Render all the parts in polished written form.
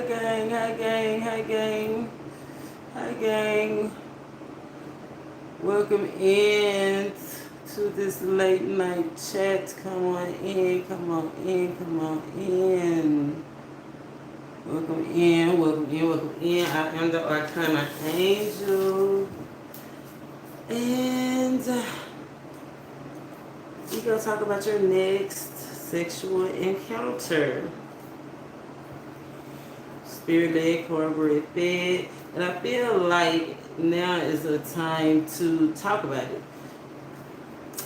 gang, hi gang, hi gang, hi gang. Welcome in to this late night chat. Come on in, come on in, come on in. Welcome in, welcome in, welcome in. I am the ArcanaAngel. And we're going to talk about your next sexual encounter. Spirit-led, corporate fed. And I feel like now is a time to talk about it.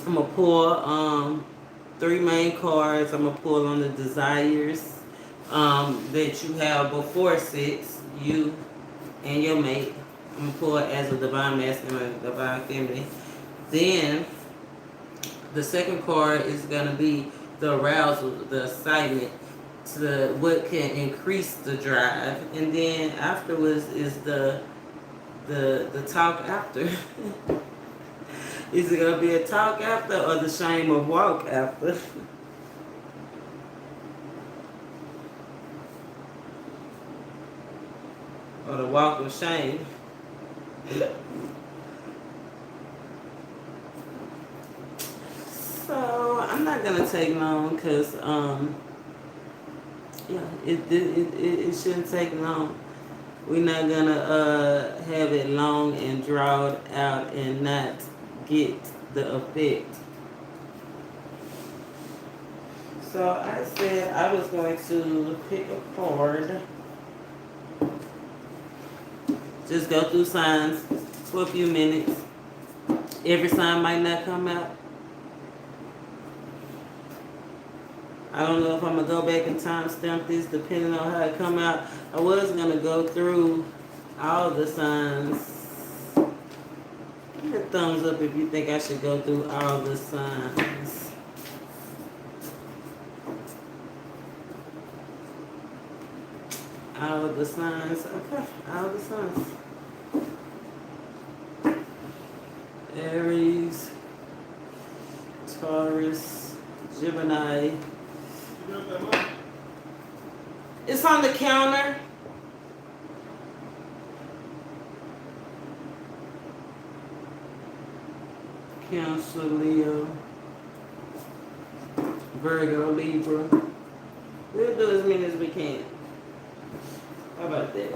I'm going to pull 3 main cards. I'm going to pull on the desires that you have before sex, you and your mate. I'm going to pull it as a divine masculine and divine feminine. Then the second card is going to be the arousal, the excitement, to what can increase the drive. And then afterwards is the talk after. Is it going to be a talk after or the shame of walk after? Or the walk of shame? So I'm not gonna take long because yeah, it shouldn't take long. We're not gonna have it long and draw it out and not get the effect. So I said I was going to pick a card. Just go through signs for a few minutes. Every sign might not come out. I don't know if I'm going to go back and timestamp this depending on how it come out. I was going to go through all the signs. Give me a thumbs up if you think I should go through all the signs. All the signs. Okay, all the signs. Aries, Taurus, Gemini. It's on the counter. Cancer, Leo, Virgo, Libra. We'll do as many as we can. How about that?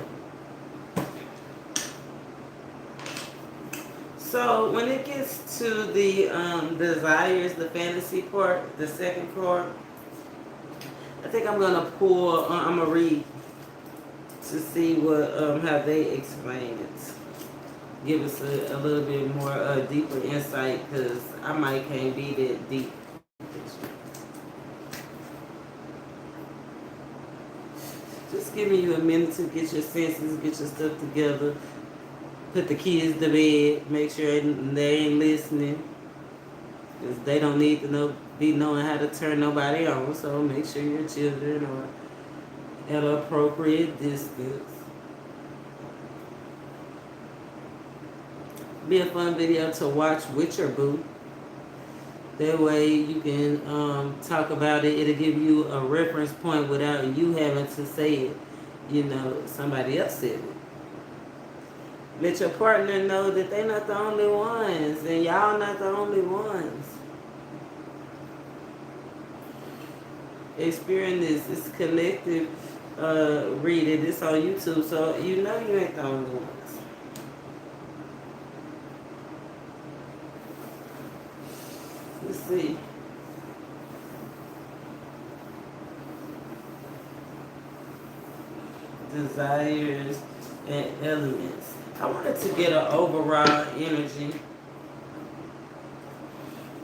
So when it gets to the desires, the fantasy part, the second card, I think I'm gonna pull. I'm gonna read to see what how they explain it. Give us a little bit more deeper insight, because I might can't be that deep. Just giving you a minute to get your senses, get your stuff together, put the kids to bed, make sure they ain't listening, because they don't need to be knowing how to turn nobody on. So make sure your children are at an appropriate distance. Be a fun video to watch with your boo. That way you can talk about it. It'll give you a reference point without you having to say it. You know, somebody else said it. Let your partner know that they're not the only ones, and y'all not the only ones. Experience this. It's collective reading. It's on YouTube, so you know you ain't the only ones. Let's see. Desires and elements. I wanted to get an overall energy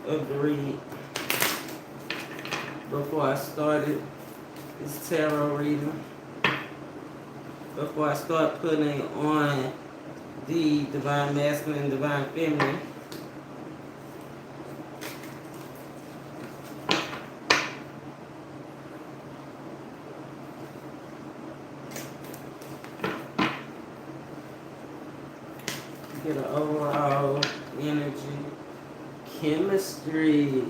of the read before I started this tarot reading. Before I start putting on the divine masculine and divine feminine. Get an overall energy, chemistry.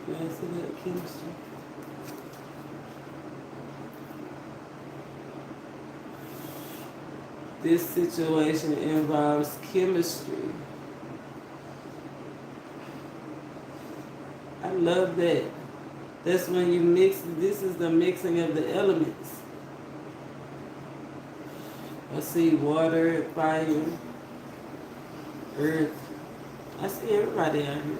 Can I see that chemistry? This situation involves chemistry. I love that. That's when you mix, this is the mixing of the elements. I see water, fire, earth. I see everybody out here.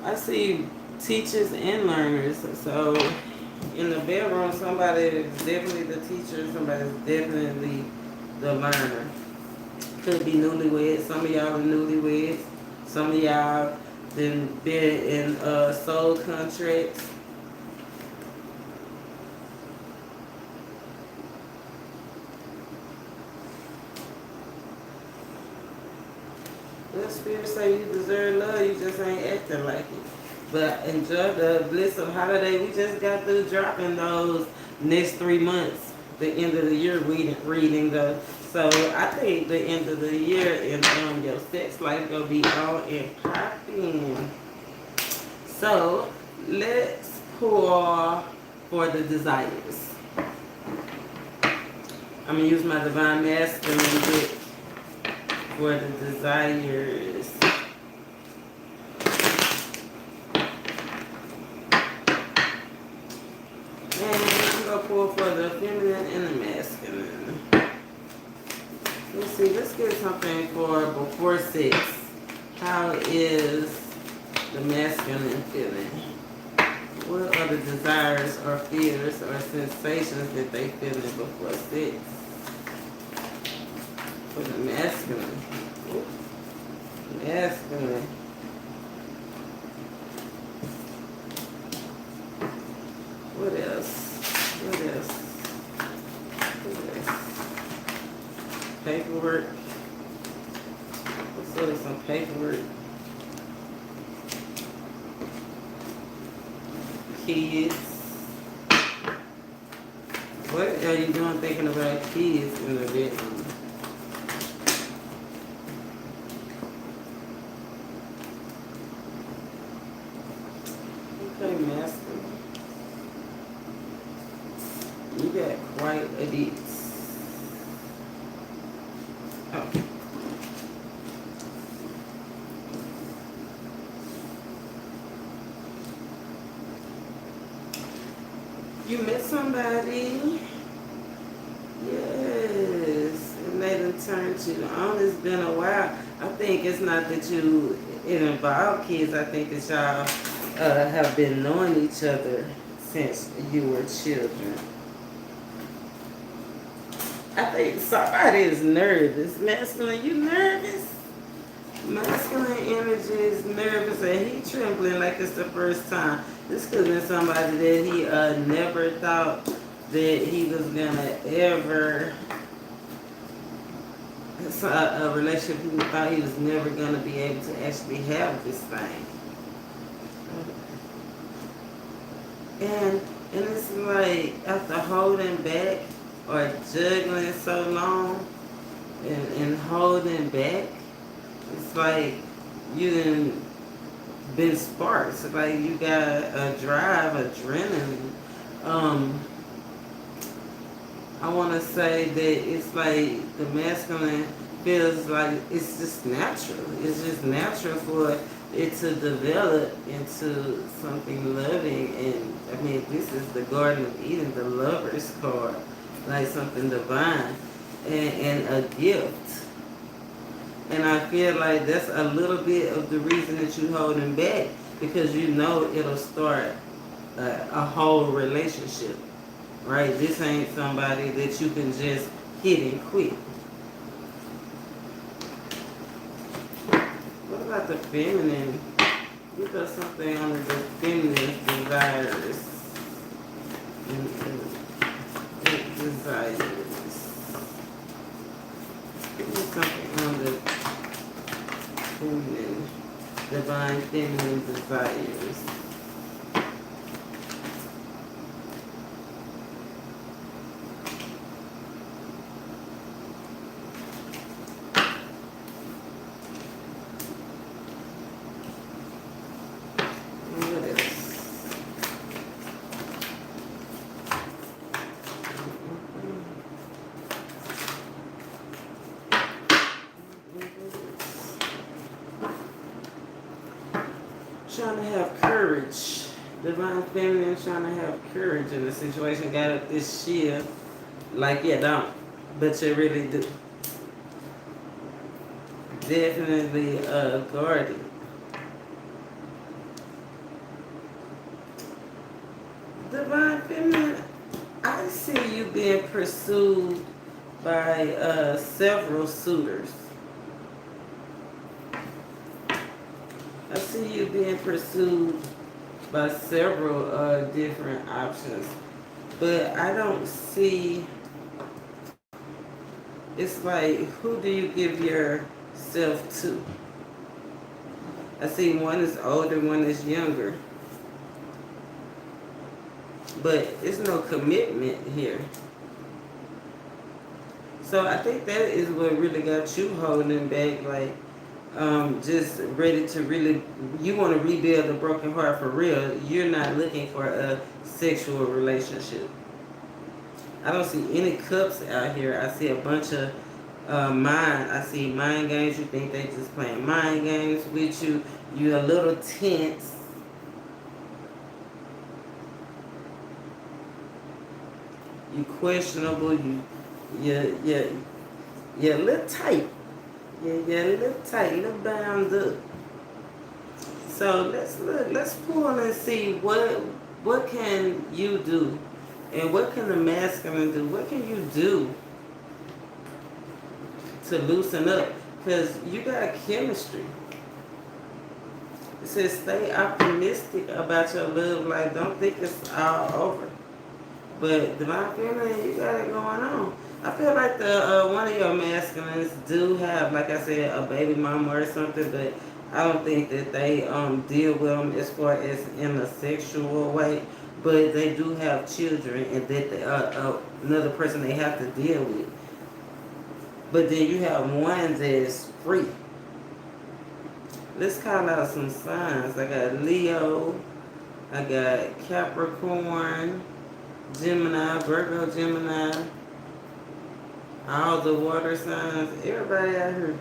I see teachers and learners. So in the bedroom, somebody is definitely the teacher, somebody is definitely the learner. Could be newlyweds. Some of y'all are newlyweds. Some of y'all been in soul contracts. The spirit say you deserve love, you just ain't acting like it. But enjoy the bliss of holiday. We just got through dropping those next 3 months, the end of the year reading the. So I think the end of the year and your sex life gonna be on and popping. So let's pour for the desires. I'm gonna use my divine masculine deck for the desires. And I'm gonna pull for the feminine and the masculine. Let's see, let's get something for before sex. How is the masculine feeling? What are the desires or fears or sensations that they feeling before sex? For the masculine. Masculine. What else? What else? What else? Paperwork. Let's look at some paperwork. Kids. What are you doing thinking about kids in the bedroom? Okay, masculine. You got quite a bit. Oh. You met somebody. Yes. And they done turned you on. It's been a while. I think it's not that it involved kids. I think that y'all have been knowing each other since you were children. I think somebody is nervous. Masculine, you nervous? Masculine energy is nervous and he trembling like it's the first time. This could have been somebody that he never thought that he was gonna ever, it's a relationship he thought he was never gonna be able to actually have this thing. And it's like after holding back or juggling so long and holding back, it's like you done been sparked. So like you got a drive, adrenaline. I want to say that it's like the masculine feels like it's just natural. It's just natural for it to develop into something loving. And I mean, this is the Garden of Eden, the lover's card, like something divine and a gift. And I feel like that's a little bit of the reason that you're holding back, because you know it'll start a whole relationship, right? This ain't somebody that you can just hit and quit. What about the feminine? We got something under the feminine desires. Desires. Give me something under feminine, divine feminine desires. trying to have courage. Divine feminine trying to have courage in the situation. Got up this shield like you don't, but you really do. Definitely guarded. Divine feminine, I see you being pursued by several suitors. I see you being pursued by several different options, but I don't see. It's like, who do you give yourself to? I see one is older, one is younger, but it's no commitment here. So I think that is what really got you holding back, like just ready to really, you want to rebuild a broken heart for real. You're not looking for a sexual relationship. I don't see any cups out here. I see a bunch of I see mind games. You think they just playing mind games with you. You're a little tense. You questionable. You're a little tight. You're a little tight, a little bound up. So let's look. Let's pull and see what can you do, and what can the masculine do. What can you do to loosen up? Because you got chemistry. It says stay optimistic about your love life. Don't think it's all over. But divine feminine, you got it going on. I feel like the one of your masculines do have, like I said, a baby mama or something, but I don't think that they deal with them as far as in a sexual way. But they do have children, and that they, another person they have to deal with. But then you have one that's free. Let's call out some signs. I got Leo, I got Capricorn, Gemini, Virgo, Gemini, all the water signs, everybody out here.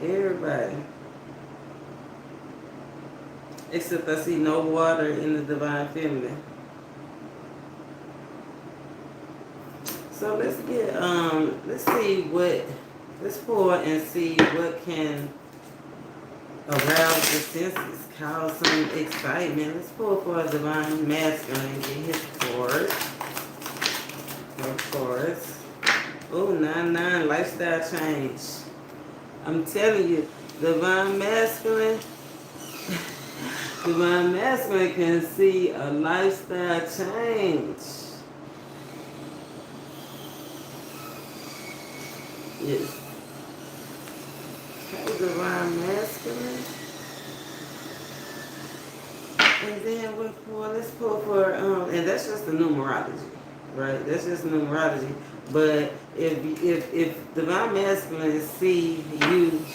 Everybody. Except I see no water in the divine feminine. So let's get, let's pull and see what can arouse the senses, cause some excitement. Let's pull for a divine masculine and get his cards. Of course. Oh, 9-9, lifestyle change. I'm telling you, divine masculine, divine masculine can see a lifestyle change. Yes. Okay, divine masculine. And then let's pull for, and that's just the numerology, right? That's just numerology. But if divine masculine see you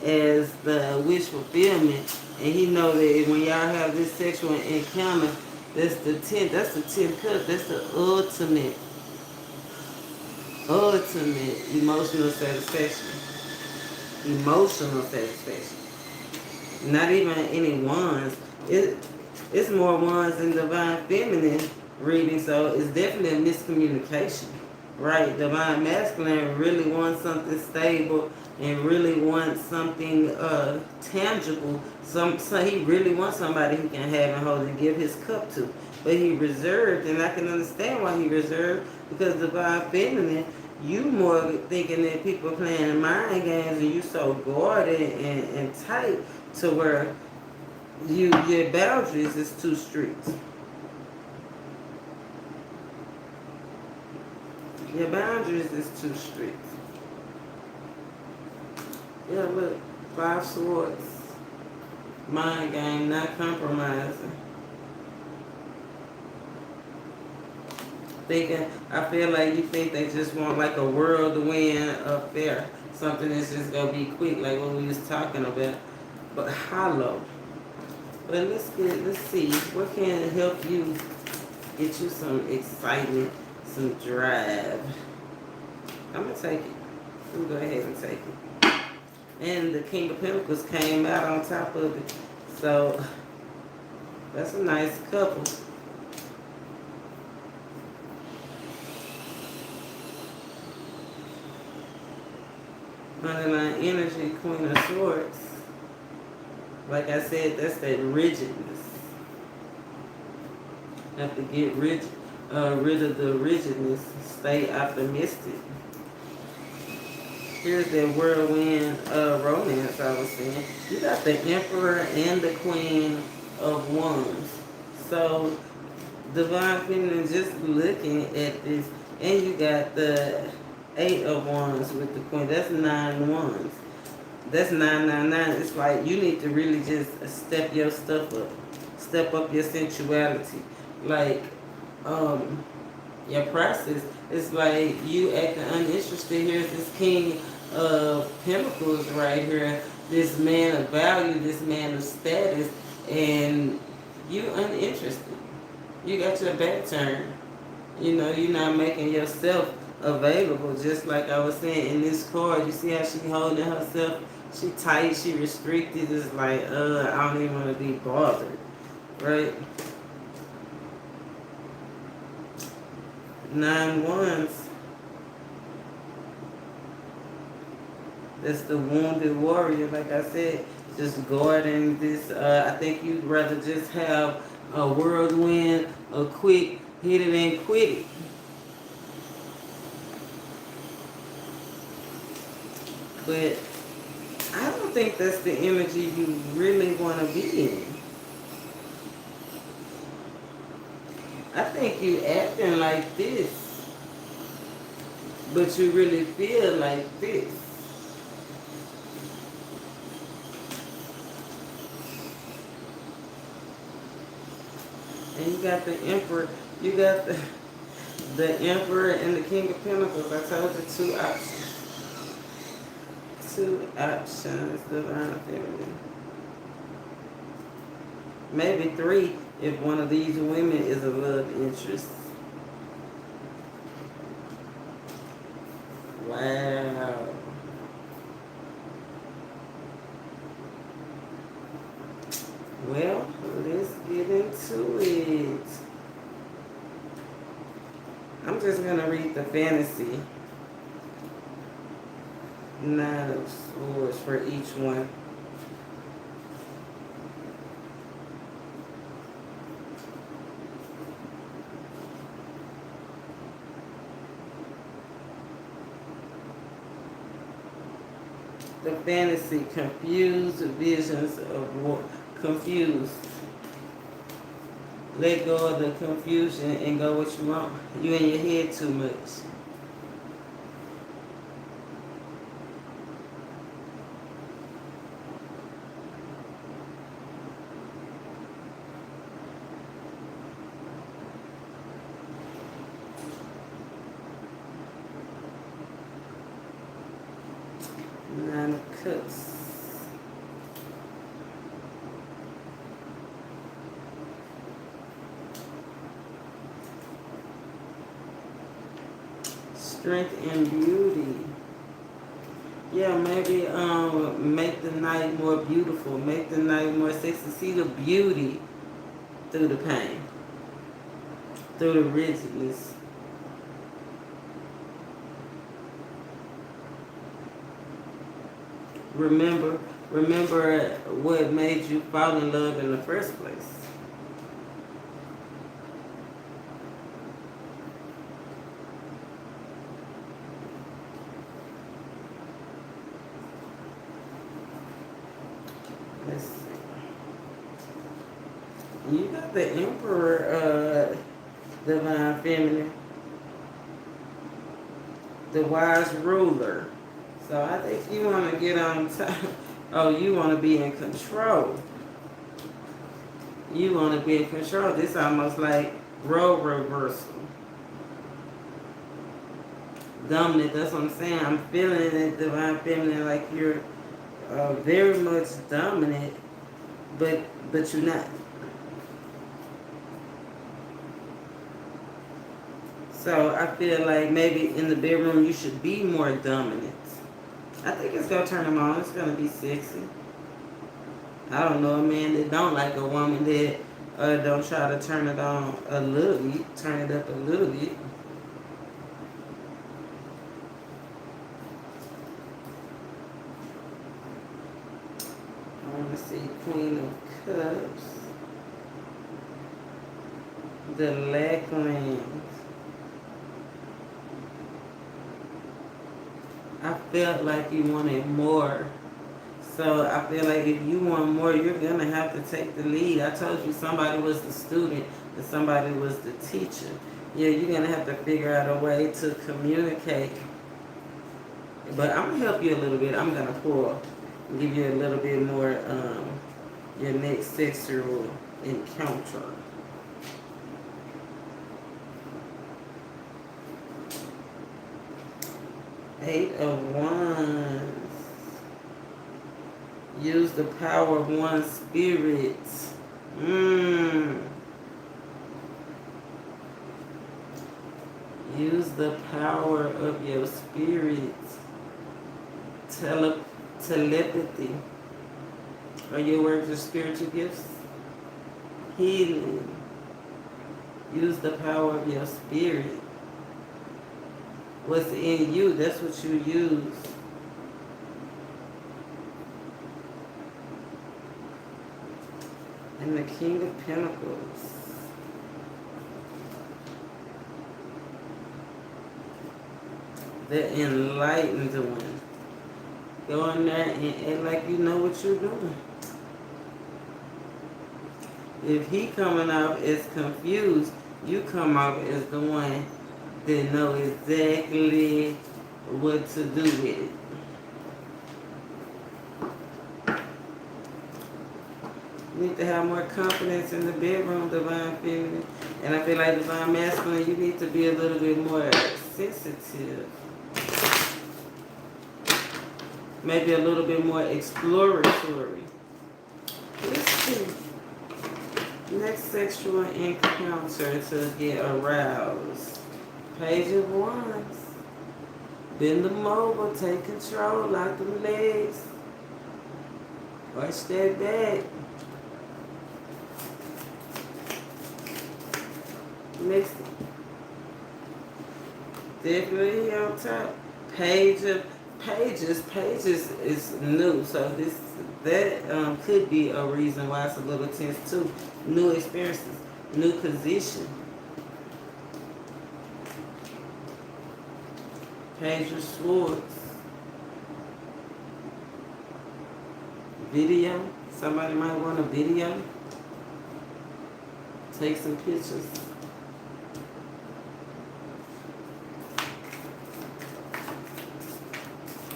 as the wish fulfillment, and he know that when y'all have this sexual encounter, that's the 10th cup, that's the ultimate emotional satisfaction. Emotional satisfaction. Not even any wands. It's more wands in divine feminine reading, so it's definitely a miscommunication. Right? Divine masculine really wants something stable and really wants something tangible. So he really wants somebody he can have and hold and give his cup to. But he reserved, and I can understand why he reserved, because divine feminine, you more thinking that people are playing mind games, and you so guarded and tight to where your boundaries is too strict. Your boundaries is too strict. Yeah, look, 5 swords. Mind game, not compromising. I feel like you think they just want like a whirlwind affair. Something that's just gonna be quick, like what we was talking about. But hollow. But let's see, what can help you get you some excitement, some drive. I'm gonna take it. I'm gonna go ahead and take it. And the King of Pentacles came out on top of it. So that's a nice couple. Underlying energy, Queen of Swords. Like I said, that's that rigidness. Have to get rid of the rigidness. Stay optimistic. Here's that whirlwind romance I was saying. You got the Emperor and the Queen of Wands. So, Divine Feminine, just looking at this, and you got the 8 of Wands with the Queen. That's 9 Wands. That's 999. It's like you need to really just step your stuff up. Step up your sensuality. Like, your process. It's like you acting uninterested. Here's this King of Pentacles right here. This man of value, this man of status, and you uninterested. You got your back turned. You know, you're not making yourself available. Just like I was saying in this card, you see how she holding herself? She tight, she restricted. It's like, I don't even want to be bothered. Right? 9 Wands. That's the wounded warrior, like I said, just guarding this. I think you'd rather just have a whirlwind, a quick hit it and quit it. But I don't think that's the energy you really want to be in. I think you acting like this, but you really feel like this. And you got the Emperor, you got the Emperor and the King of Pentacles. I told you 2 options. 2 options, Divine Feminine. Maybe 3 if one of these women is a love interest. Wow. Well, let's get into it. I'm just going to read the fantasy. 9 of Swords for each one. The fantasy, confused visions of war. Confused. Let go of the confusion and go what you want. You in your head too much. Nine of Cups. Strength and beauty. Yeah, maybe make the night more beautiful. Make the night more sexy. See the beauty through the pain. Through the rigidness. Remember what made you fall in love in the first place. Let's see. You got the Emperor, Divine Feminine. The wise ruler. So I think you want to get on top. Oh, you want to be in control. You want to be in control. This almost like role reversal. Dominant, that's what I'm saying. I'm feeling it, Divine Feminine, like you're very much dominant, but you're not. So I feel like maybe in the bedroom you should be more dominant. I think it's gonna turn him on. It's gonna be sexy. I don't know a man that don't like a woman that don't try to turn it on a little bit, turn it up a little bit. I want to see Queen of Cups, the Lacklands. I felt like you wanted more. So I feel like if you want more, you're going to have to take the lead. I told you somebody was the student and somebody was the teacher. Yeah, you're going to have to figure out a way to communicate. But I'm going to help you a little bit. I'm going to pull and give you a little bit more your next sexual encounter. Eight of Wands. Use the power of one spirit. Use the power of your spirit. Telepathy. Are your words of spiritual gifts? Healing. Use the power of your spirit. What's in you, that's what you use. And the King of Pentacles. The enlightened one. Go in there and act like you know what you're doing. If he coming off as confused, you come off as the one that know exactly what to do with it. You need to have more confidence in the bedroom, Divine Feminine. And I feel like Divine Masculine, you need to be a little bit more sensitive. Maybe a little bit more exploratory. Let's see. Next sexual encounter to get aroused. Page of Wands. Bend them over, take control, lock them legs. Watch that back. Next, definitely here on top. Pages is new, so that could be a reason why it's a little tense too. New experiences, new position. Page of Swords. Video. Somebody might want a video. Take some pictures.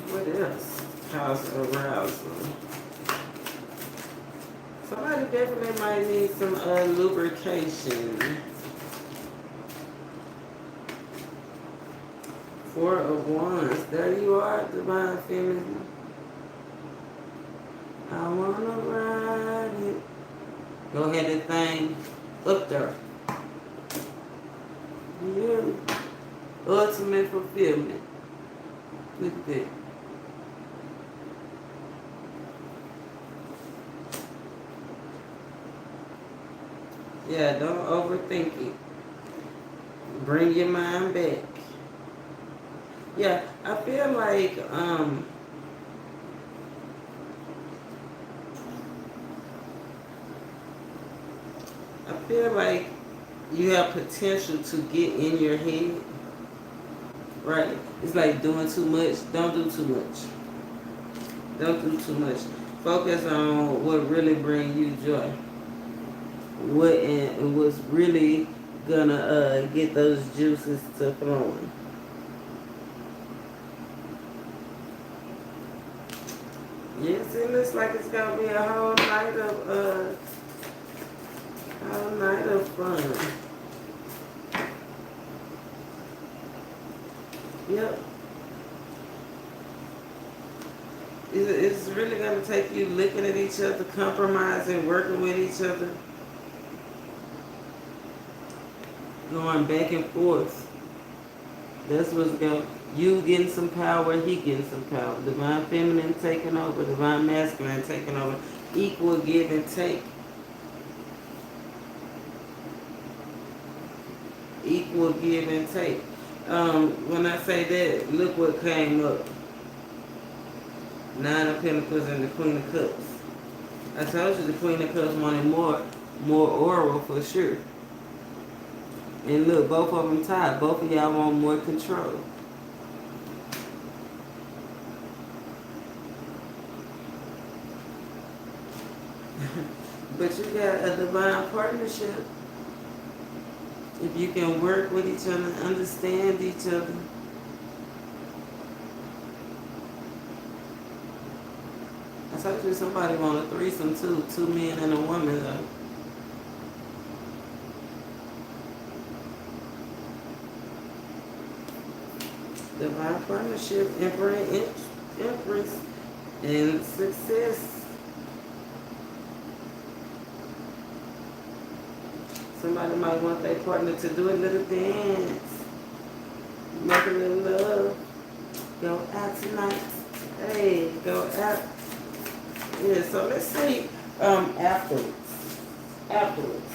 What else? Cause arousal. Somebody definitely might need some lubrication. Four of Wands. There you are, Divine Feminine. I wanna ride it. Go ahead and thing up there. Yeah. Ultimate fulfillment. Look at that. Yeah, don't overthink it. Bring your mind back. Yeah, I feel like you have potential to get in your head. Right? It's like doing too much. Don't do too much. Don't do too much. Focus on what really brings you joy. What's really gonna get those juices to flowing. Yes, it looks like it's gonna be a whole night of fun. Yep. It's really gonna take you looking at each other, compromising, working with each other. Going back and forth. That's what's going. You getting some power, he getting some power. Divine feminine taking over, divine masculine taking over. Equal give and take. Equal give and take. When I say that, look what came up. Nine of Pentacles and the Queen of Cups. I told you the Queen of Cups wanted more oral for sure. And look, both of them tied. Both of y'all want more control. But you got a divine partnership. If you can work with each other, understand each other. I told you somebody want a threesome too. 2 men and a woman though. Divine partnership, empress, and success. Somebody might want their partner to do a little dance, make a little love, go out tonight. Hey, go out. Yeah, so let's see afterwards. Afterwards.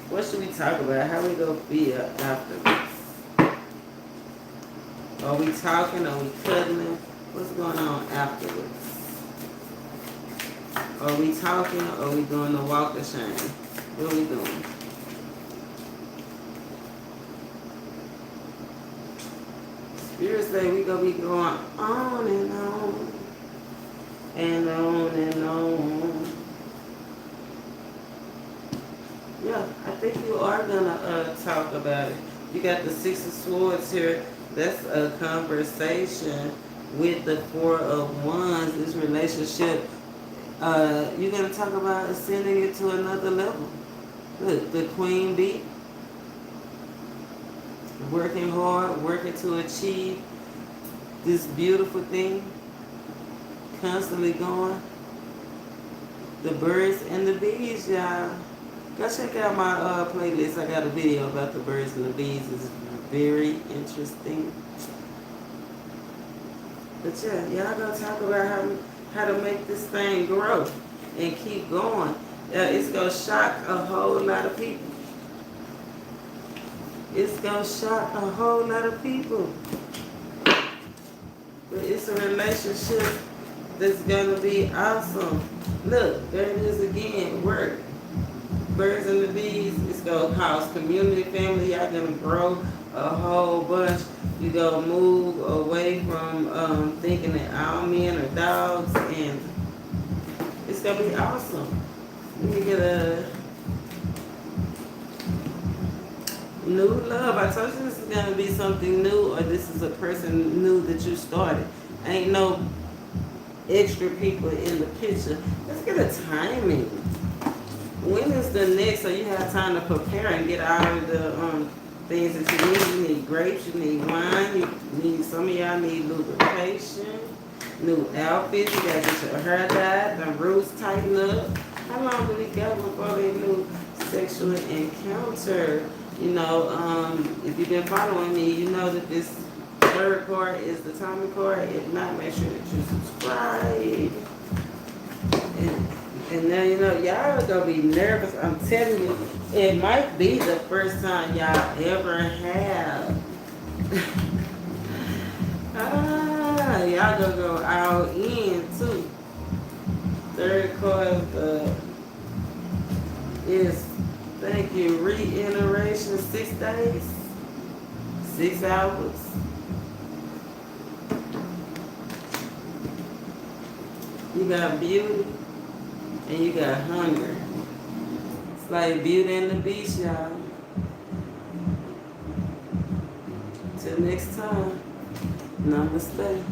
What should we talk about? How we gonna feel afterwards? Are we talking? Are we cuddling? What's going on afterwards? Are we talking or are we doing the walk of shame? What are we doing? Spirit say we gonna be going on and on. And on and on. Yeah, I think you are gonna talk about it. You got the Six of Swords here. That's a conversation with the Four of Wands. This relationship, you're gonna talk about ascending it to another level. Look, the Queen Bee, working hard, working to achieve this beautiful thing, constantly going. The birds and the bees, y'all. Go check out my playlist. I got a video about the birds and the bees. It's very interesting. But yeah, y'all gonna talk about how to make this thing grow and keep going. It's gonna shock a whole lot of people. It's gonna shock a whole lot of people. But it's a relationship that's gonna be awesome. Look, there it is again, work. Birds and the bees, it's gonna cause community, family. Y'all gonna grow a whole bunch. You gonna move away from thinking that all men are dogs, and it's gonna be awesome. Let me get a new love. I told you this is gonna be something new, or this is a person new that you started. Ain't no extra people in the picture. Let's get a timing. When is the next, so you have time to prepare and get all of the things that you need. You need grapes, you need wine, you need, some of y'all need lubrication, new outfits, you gotta get your hair dyed, the roots tighten up. How long do we got before they do sexual encounter? You know, if you've been following me, you know that this third card is the timing card. If not, make sure that you subscribe. And now, you know, y'all are going to be nervous. I'm telling you, it might be the first time y'all ever have. Y'all going to go all in, too. Third card is, thank you, reiteration, 6 days, 6 hours. You got beauty. And you got hunger. It's like Beauty and the Beast, y'all. Till next time, namaste.